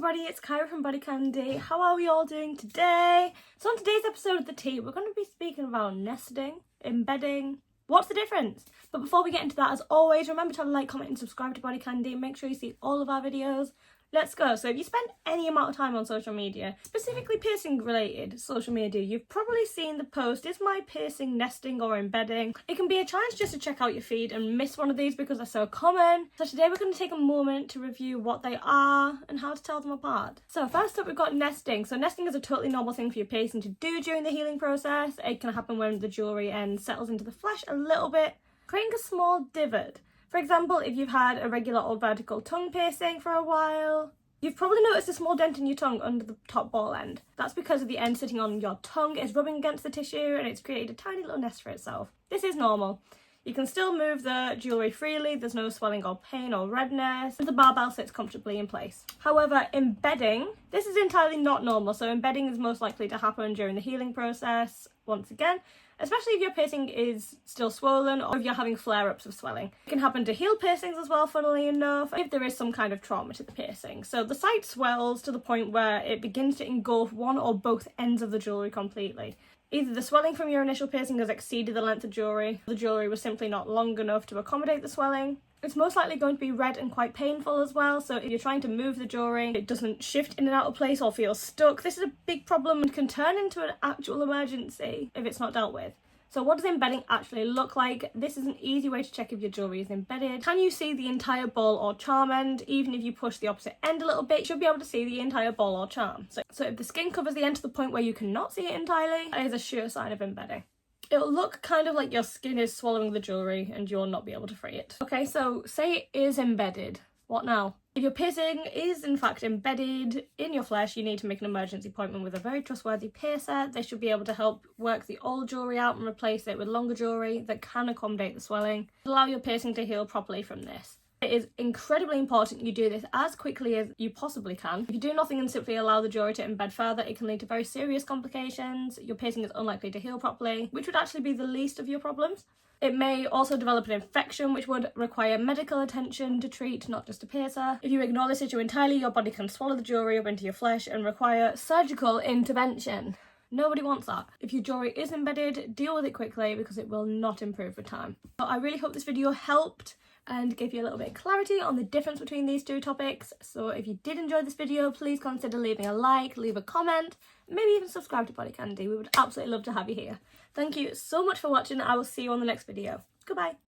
everybody, it's Kyra from BodyCandy. How are we all doing today? So on today's episode of The Tea, we're going to be speaking about nesting, embedding. What's the difference? But before we get into that, as always, remember to like, comment and subscribe to BodyCandy. Make sure you see all of our videos. Let's go. So if you spend any amount of time on social media, specifically piercing related social media, you've probably seen the post, is my piercing nesting or embedding? It can be a challenge just to check out your feed and miss one of these because they're so common. So today we're going to take a moment to review what they are and how to tell them apart. So first up, we've got nesting. So nesting is a totally normal thing for your piercing to do during the healing process. It can happen when the jewellery end settles into the flesh a little bit, creating a small divot. For example, if you've had a regular or vertical tongue piercing for a while, you've probably noticed a small dent in your tongue under the top ball end. That's because of the end sitting on your tongue is rubbing against the tissue and it's created a tiny little nest for itself. This is normal. You can still move the jewellery freely, there's no swelling or pain or redness, and the barbell sits comfortably in place. However, embedding, this is entirely not normal, so embedding is most likely to happen during the healing process, once again, especially if your piercing is still swollen or if you're having flare-ups of swelling. It can happen to heel piercings as well, funnily enough, if there is some kind of trauma to the piercing. So the site swells to the point where it begins to engulf one or both ends of the jewellery completely. Either the swelling from your initial piercing has exceeded the length of jewellery, the jewellery was simply not long enough to accommodate the swelling. It's most likely going to be red and quite painful as well, so if you're trying to move the jewellery, it doesn't shift in and out of place or feel stuck. This is a big problem and can turn into an actual emergency if it's not dealt with. So what does embedding actually look like? This is an easy way to check if your jewellery is embedded. Can you see the entire ball or charm end? Even if you push the opposite end a little bit, you should be able to see the entire ball or charm. So if the skin covers the end to the point where you cannot see it entirely, that is a sure sign of embedding. It'll look kind of like your skin is swallowing the jewellery and you'll not be able to free it. Okay, so say it is embedded. What now? If your piercing is in fact embedded in your flesh, you need to make an emergency appointment with a very trustworthy piercer. They should be able to help work the old jewellery out and replace it with longer jewellery that can accommodate the swelling. Allow your piercing to heal properly from this. It is incredibly important you do this as quickly as you possibly can. If you do nothing and simply allow the jewellery to embed further, it can lead to very serious complications. Your piercing is unlikely to heal properly, which would actually be the least of your problems. It may also develop an infection which would require medical attention to treat, not just a piercer. If you ignore this issue entirely, your body can swallow the jewellery up into your flesh and require surgical intervention. Nobody wants that. If your jewellery is embedded, deal with it quickly because it will not improve with time. But I really hope this video helped and gave you a little bit of clarity on the difference between these two topics. So if you did enjoy this video, please consider leaving a like, leave a comment, maybe even subscribe to BodyCandy. We would absolutely love to have you here. Thank you so much for watching. I will see you on the next video. Goodbye.